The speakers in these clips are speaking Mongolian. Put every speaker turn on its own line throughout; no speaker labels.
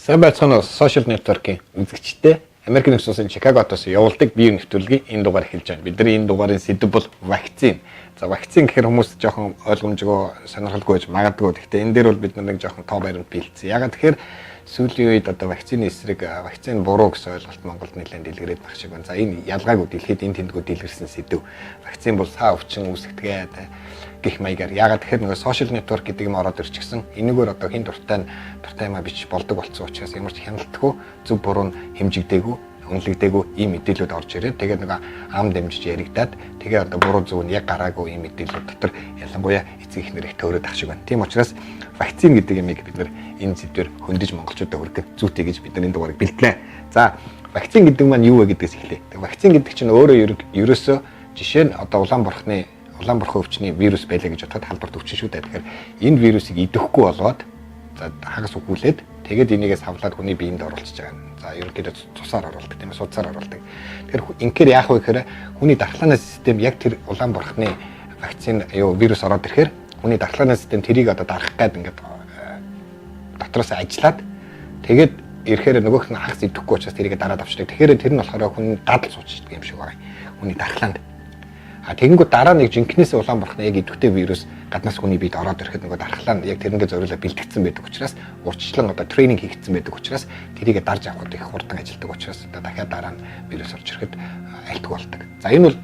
Сайн байцгаана уу сошиал нэтворкийн үзэгчтэй. Америк нэгдсэн улсын Чикаготоос явуулдаг бие нэвтрүүлгийн энэ дугаар эхэлж байна. Бидний энэ дугаарын сэдэв бол вакцин. За вакцин гэхээр хүмүүс жоохон ойлгомжгүй сонирхолгүй байж магадгүй. Гэхдээ энэ дээр бол бид нэг жоохон тоо баримт бэлдсэн. Ягаад тэгэхээр сүүлийн үед одоо вакцины эсрэг вакцин буруу гэсэн ойлголт Монголд нэлээд дэлгэрээд байх шиг байна. За энэ ялгаагүй дэлхийд энэ тэндгүү дэлгэрсэн сэдэв. Вакцин бол саа өвчин үүсгэдэг гэх маягаар. Ягаад тэгэхээр нөгөө сошиал нэтворк гэдэг юм ороод ирчихсэн. Энэгээр одоо хин дуртай юмаа бич болдог болсон учраас ямар ч хяналтгүй зөв буруу хэмжигдээгүй үнэлэгдээгүй ийм мэдээлүүд орж ирээд тэгээд нэг ам дамжиж яригадаад тэгээд одоо буруу зөв нь яг гараагүй ийм мэдээлүүд дотор ялангуяа эцэг эхнэр их төөрөд ах шиг байна. Тийм учраас вакцин гэдэг юмыг бид нар энэ зэвдэр хөндөж монголчуудад хүргэх зүйтэй гэж бид нар энэ дугаарыг бэлтлээ. За вакцин гэдэг маань юу вэ гэдгээс эхлэе. Вакцин гэдэг чинь өөрөө ерөөсөө жишээ нь одоо улаан бурхан өвчний вирус байлаа гэж бодоход халдварт өвчин шүү дээ. Тэгэхээр энэ вирусыг идэвхгүй болоод за хагас өгүүлээд тэгээд энийгээс хавлаад хүний биед оруулчихж байгаа юм. За ерөнхийдөө цусаар оруулдаг тийм ээ, судсаар оруулдаг. Тэгэхээр инхээр яах вэ гэхээр хүний дархлааны систем яг тэр улаан бурхны вакцин вирус ороод ирэхээр хүний дархлааны систем тэрийг одоо дарах гээд ингээд дотроос ажиллаад тэгээд ирэхээр нөгөөх нь хагас идэвхгүй учраас тэрийг дараад авчдаг. Тэгэхээр тэр нь болохоор хүний дадал суучдаг юм шиг байгаа юм. Хүний дархлаанд. Тэгэнгүүт дараа нэг жинкнээс улаан бурхны яг идэвхтэй вирус гаднаас хүний биед ороод ирэхэд нөгөө дархлаа нь яг тэрнгээ зориулаад бэлтгэгдсэн байдаг учраас урьдчилан одоо тренинг хийгдсэн байдаг учраас тэрийг дарж авахд их хурдан ажилладаг учраас одоо дахиад дараа нь вирус орж ирэхэд айлтгүй болдог. За энэ бол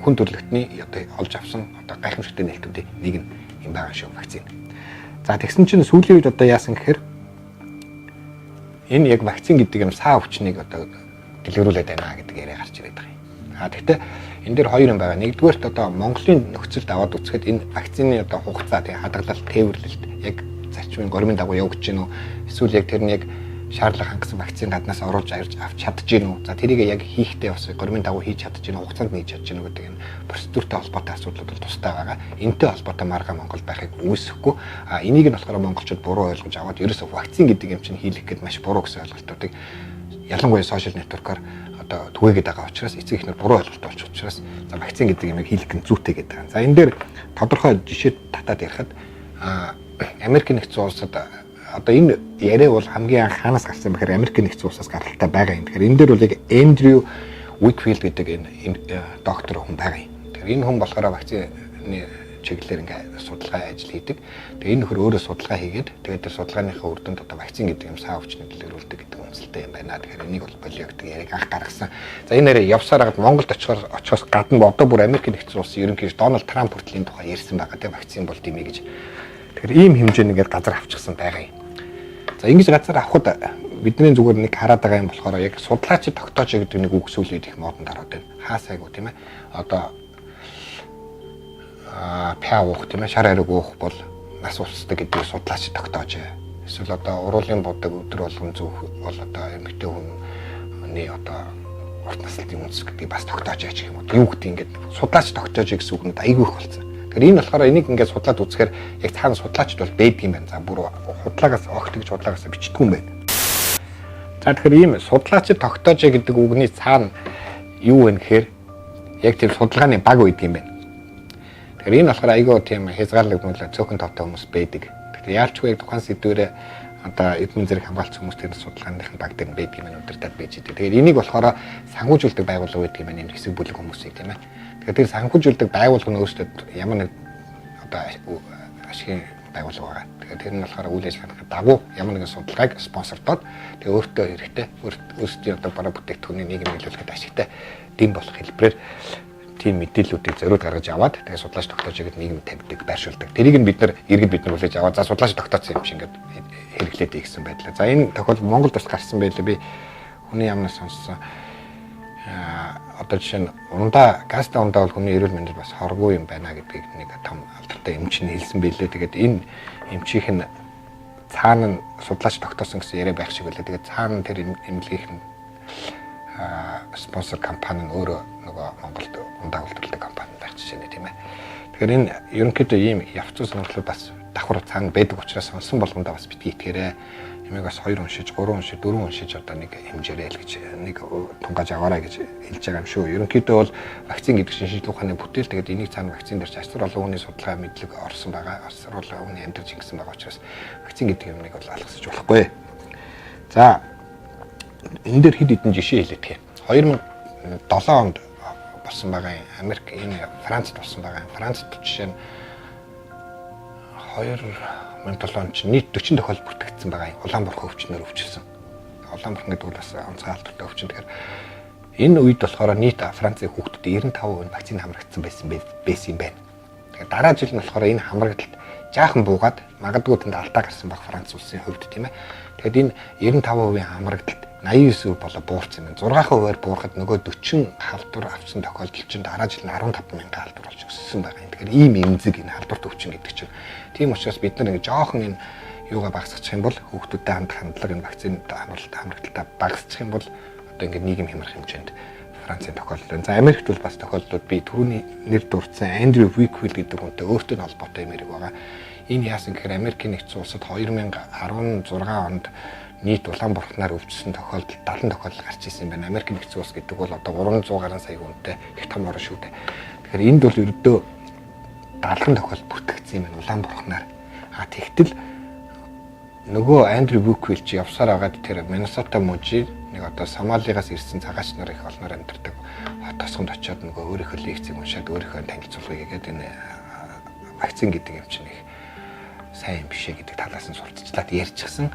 хүн төрөлхтний одоо олж авсан одоо гайхамшигтай нээлтүүдийн нэг юм байгаа шүү вакцин. За тэгсэн чинь сүүлийн үед одоо яасан гэхээр энэ яг вакцин гэдэг юм саа өвчнийг одоо дэлгэрүүлээд байна гэдэг яриа гарч ирээд байгаа юм. Тэгэхдээ энэ дээр хоёр юм байгаа. Нэгдүгээрт одоо Монголын нөхцөлд аваад үзэхэд энэ вакцины одоо хугацаа тий хадгалалт тээвэрлэлт яг зарчмын гормын дагуу явагдаж гинүү. Эсвэл яг тэр нь яг шаардлага хангасан вакцин гаднаас оруулж авч чадж гинүү. За тэрийг яг хийхдээ бас гормын дагуу хийж чадж гинүү, хугацаанд хийж чадж гинүү гэдэг энэ процедуртай холбоотой асуудлууд бол тустай байгаа. Энэтэй холбоотой маргаа Монголд байхыг үүсэхгүй. Энийг нь болохоор монголчууд буруу ойлгож аваад ерөөсөө вакцин гэдэг юм чинь хийлэх гээд маш буруу гэсэн ойлголтуудыг ялангуяа сошиал нэтворкоор одоо түгээгээд байгаа учраас эцэг эхнэр буруу ойлголт болж учраас за вакцин гэдэг юмыг хийх нь зүйтэй гэдэг байгаа. За энэ дээр тодорхой жишээ татаад ярихад Америк нэгдсэн улсад одоо энэ яриа бол хамгийн анх хаанаас гарсан бэхээр Америк нэгдсэн улсаас гаралтай байгаа юм. Тэгэхээр энэ дээр бол яг Эндрю Уикфилд гэдэг энэ доктор хүн байгаа юм. Тэгэхээр энэ хүн болохоор вакцины чиглэлээр ингээд судалгаа ажил хийдэг. Тэгээ энэ нөхөр өөрөө судалгаа хийгээд тэгээд тэр судалгааныхаа үр дүнд одоо вакцин гэдэг юм саа өвчнийг дэлгэрүүлдэг гэдэг үнэлэлтэй юм байна. Тэгэхээр энийг бол болио гэдэг яриг анх гаргасан. За энэ нэрээ явсаар гад Монголд очихоос гадна одоо бүр Америк нэгдсэн улсын ерөнхийдөө Дональд Трамп хүртлийн тухай ярьсан байгаа тийм вакцин бол димээ гэж. Тэгэхээр ийм хэмжээнд ингээд газар авчихсан байгаа юм. За ингэж газар авахд бидний зүгээр нэг хараад байгаа юм болохоор яг судлаач тогтоож гэдэг нэг үг сүлээд их модонд ороод байна. Хаасайгуу тийм ээ. Одоо пяа уух тийм ээ, шар ариг уух бол нас усдаг гэдгийг судлаач тогтоож. Эсвэл одоо уруулын бодог өдөр болгон зүүх бол одоо эмэгтэй хүний одоо урт наслын үндэс гэдгийг бас тогтоож яач юм уу. Юу гэдэг ингээд судлаач тогтоож гэсэн үг нь айгүй их болсон. Тэгэхээр энэ болохоор энийг ингээд судлаад үзэхээр яг цаана судлаачд бол байдаг юм байна. За бүр худлагаас огт гэж худлагаас бичдэг юм байна. За тэгэхээр ийм судлаач тогтоож гэдэг үгний цаана юу вэ гэхээр яг тийм судалгааны баг үйдэг юм байна. Тэгэхээр энэ болохоор айгүй тийм хязгаарлагдмал цөөхөн товтой хүмүүс байдаг. Тэгэхээр яалчгүй яг тухайн сэдвэрээ одоо эдмэн зэрэг хамгаалц хүмүүс тэр судалгааныхын баг дээр байдаг юм удирдах байж идэг. Тэгэхээр энийг болохоор санхүүжүүлдэг байгууллага байдаг юм энэ хэсэг бүлэг хүмүүсийг тийм ээ. Тэгэхээр тэр санхүүжүүлдэг байгууллага нь өөрсдөө ямар нэг одоо ашигын байгууллага байгаа. Тэгэхээр тэр нь болохоор үйл ажиллагааны дагуу ямар нэгэн судалгааг спонсордоод тэгээ өөртөө хэрэгтэй өөрсдийн одоо бараа бүтээгдэхүүний нийгэм нөлөөлөхөд ашигтай дэм болох хэлбэрээр тийм мэдээллүүдийг зориуд гаргаж аваад тэгээ судлаач тогтоож игээд нийгэм тавьдаг, байршуулдаг. Тэрийг нь бид нар хүлээж аваад за судлаач тогтоосон юм шиг ингээд хэрэглээд ийгсэн байдлаа. За энэ тохиолдол Монголд бас гарсан байлаа. Би хүний яамнаас сонссон. Одоо жишээ нь газтай ундаа бол хүний эрүүл мэндэд бас хоргүй юм байна гэдгийг нэг том алдартай эмч нь хэлсэн байлээ. Тэгээд энэ эмчийнх нь цаана нь судлаач тогтоосон гэсэн яриа байх шиг байлаа. Тэгээд цаана тэр эмнэлгийнх нь спонсор компани нь өөрөө нөгөө Монголд ундаа үйлдвэрлэдэг компани байх жишээ нэ тийм ээ. Тэгэхээр энэ ерөнхийдөө ийм явцсан сонирхлууд бас давхар цаана байдаг учраас сонсон болгондоо бас битгий итгээрэй. Ямиг бас 2 уншиж, 3 уншиж, 4 уншиж одоо нэг хэмжээрэй л гэж нэг тунгааж аваарай гэж хэлж байгаа юм шүү. Ерөнхийдөө бол вакцин гэдэг шинжлэх ухааны бүтээл тэгээд энийг цаана вакцин дээр ч асар олон хүний судалгаа мэдлэг орсон байгаа. Асар олон хүний амьдарч ингэсэн байгаа учраас вакцин гэдэг юмыг бол алгасаж болохгүй. За энэ дээр хэд хэдэн жишээ хэлэх юм. 2007 онд болсон байгаа Америк энэ Францд болсон байгаа. Францд жишээ нь 2007 онд нийт 40 тохиолдол бүртгэгдсэн байгаа. Улаанбуурхай өвчнөр өвчлсөн. Улаанбуурхан гэдэг бол бас онцгой алдартай өвчин. Тэгэхээр энэ үед болохоор нийт Францын хүүхдүүдэд 95% вакцины хамрагдсан байсан юм байна. Тэгэхээр дараа жил нь болохоор энэ хамрагдалт жаахан буугаад магадгүй тэнд алдаа гарсан баг Франц улсын хувьд тийм ээ. Тэгэхэд энэ 95% хамрагдалт 89% болоо буурсан юм. 6%-аар буурахад нөгөө 40 халдвар авсан тохиолдол чинь дараа жил нь 15,000 халдвар болж өссөн байгаа юм. Тэгэхээр ийм эмзэг энэ халдварт өвчин гэдэг чинь. Тийм учраас бид нар ингэ жоохон энэ юугаа багасгачих юм бол хүүхдүүдэд хандлага энэ вакцинд хамрагдалтаа багасчих юм бол одоо ингэ нийгэм хямрах хэмжээнд Францын тохиолдол. За Америкт бол бас тохиолдлууд би түрүүний нэр дурдсан Андрю Виквилл гэдэг хүнтэй өөртөө холбоотой юм яриг байгаа. Энэ яасан гэхээр Америкийн нэгдсэн улсад 2016 онд нийт улаанбуурханаар өвчсөн тохиолдол 70 тохиолдол гарч ирсэн юм байна. Америкийн нэгдсэн улс гэдэг бол одоо 300 гаруй сая хүнтэй их том орн шүү дээ. Тэгэхээр энд бол ердөө 70 тохиолдол бүртгэгдсэн юм байна улаанбуурханаар. Тэгтэл нөгөө Андрю Виквилл чи явсаар агаад тэр Миннесота мужийн нэг одоо Сомалигаас ирсэн цагаач нар их олноор амьдардаг хот тосгонд очиод нөгөө өөрийнхөө лекцийг уншаад өөрийнхөө танилцуулгыг гэдэг энэ вакцин гэдэг юм чинь их сайн биш ээ гэдэг талаас нь сурталчлаад ярьчихсан.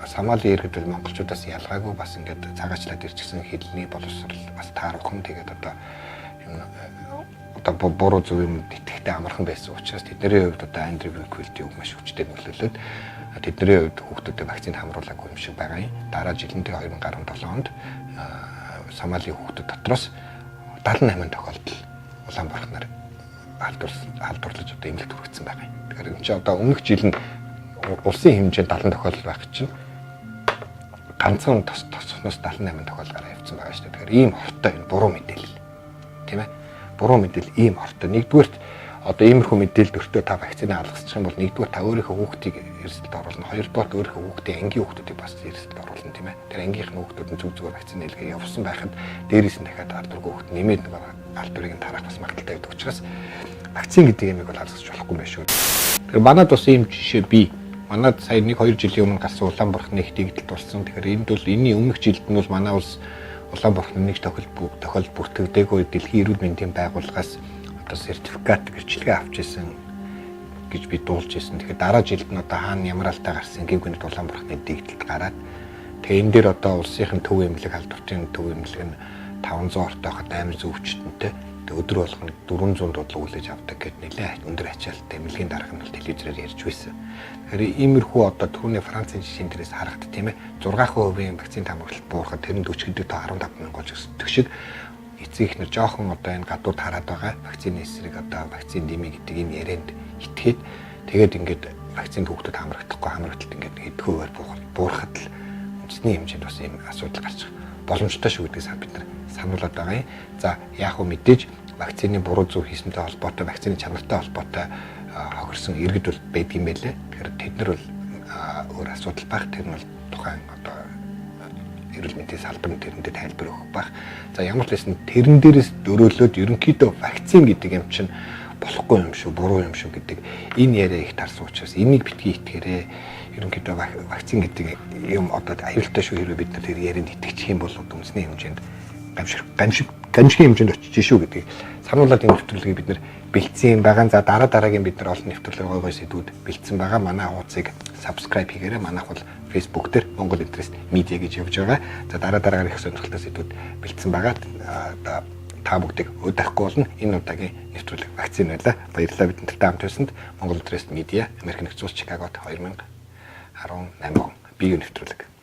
Сомали иргэд бол монголчуудаас ялгаагүй бас ингээд цагаачлаад ирчихсэн хэлний боловсрал бас таархан тэгээд одоо буруу зөв юм итгэхтэй амархан байсан учраас тэдний хувьд одоо Андрю Виквилл үг маш хүчтэй нөлөөлөд тэдний хувьд хүүхдүүдэд вакцинд хамруулаагүй юм шиг байгаа юм. Дараа жилдээ 2017 онд Сомали хүүхдүүд дотроос 78 тохиолдол улаанбуурханаар халдварлаж одоо эмнэлэгт хүргэсэн байгаа юм. Тэгэхээр энэ чинь одоо өмнөх жил нь улсын хэмжээнд 70 тохиолдол байх чинь ганцхан тосхноос 78 тохиолдол гараа явцсан байгаа шүү дээ. Тэгэхээр ийм хортой энэ буруу мэдээлэл тийм ээ. Буруу мэдээлэл ийм хортой. Нэгдүгээрт одоо иймэрхүү мэдээлэл өртөө та вакцины алгасчих юм бол нэгдүгээр та өөрийнхөө хүүхдийг эрсдэлд оруулна. Хоёрдугаар өөрийнхөө хүүхдийн ангийн хүүхдүүдийг бас эрсдэлд оруулна тийм ээ. Тэр ангийнхны хүүхдүүд нь зүг зүгээр вакцины хэлгээ явуулсан байхад дээрээс нь дахиад алдваргүй хүүхд нэмээд нэг алдварыг нь тарах бас магадaltaй байдаг учраас вакцин гэдэг юмыг бол алгасч болохгүй байх шүү. Тэгэхээр манайд бас ийм жишээ бий. Манайд сая 1-2 жилийн өмнө гарсан улаанбуурханы их дэгдэлт болсон. Тэгэхээр энд бол энэний өмнөх жилд нь бол манай улс улаанбуурханы нэг тохиолдол бүртгэгдээгүй Дэлхийн эрүүл мэндийн байгууллагаас одоо сертификат гэрчлэгээ авч ирсэн гэж би дуулж ирсэн. Тэгэхээр дараа жилд нь одоо хаана ямар алдаа гарсан гингэнд улаанбуурханы дэгдэлт гараад тэгээ энэ дээр одоо улсынхын төв эмнэлэг халдвартын төв эмнэлэг нь 500 ортойхот амар зөвчтөнтэй өдөр болгоно 400 дуудлага үлээж авдаг гэд нэлээд өндөр ачаалттай эмнэлгийн дарга нь телевизээр ярьж байсан. Тэгэхээр иймэрхүү одоо түрүүний Францын жишээн дээрээс харахад тийм ээ 6% вакцины хамгаалалт буурахад тэр нь 40 дэд 15,000 болж өсдөг шиг эцэг ихнэр жоохон одоо энэ гадуур хараад байгаа вакцины эсрэг одоо вакцин дэмий гэдэг юм ярианд итгээд тэгээд ингээд вакцинд хүүхдэд хамрагдaltaд ингээд хэдхүүгээр буурахад л үндэсний хэмжээнд бас ийм асуудал гарч боломжтой шүү гэдгийг бид нар сануулад байгаа юм. За яг хөө мэдээж вакцины буруу зөв хийсэнтэй холбоотой вакцины чанартай холбоотой хохирсон иргэд бол байдаг юм байлээ. Тэгэхээр тэд нар бол өөр асуудал байх. Тэр нь бол тухайн одоо эрүүл мэндийн салбар нь тэрэндээ тайлбар өгөх байх. За ямар ч байсан тэрэн дээрээс дөрөөлөөд ерөнхийдөө вакцин гэдэг юм чинь болохгүй юм шүү, буруу юм шүү гэдэг энэ яриа их тарсан учраас энийг битгий итгээрээ ерөнхийдөө вакцин гэдэг юм одоо аюултай шүү хэрвээ бид нар тэр ярианд итгэчих юм бол үндэсний хэмжээнд гамшигын хэмжээнд очиж шүү гэдгийг сануулад энэ нэвтрүүлгийг бид нар бэлдсэн байгаа. За дараагийн бид нар олон нэвтрүүлэг гой сэдвүүд бэлдсэн байгаа. Манай хуудсыг subscribe хийгээрэй. Манайх бол Facebook дээр Монгол Интернет Медиа гэж явж байгаа. За дараагаар их сонирхолтой сэдвүүд бэлдсэн байгаа. Та бүгдийг удахгүй болно. Энэ удаагийн нэвтрүүлэг вакцин байлаа. Баярлалаа бидэнтэй хамт байсанд. Монгол Интернет Медиа Америк нэгдсэн улс Чикагод 2018 он бие нэвтрүүлэг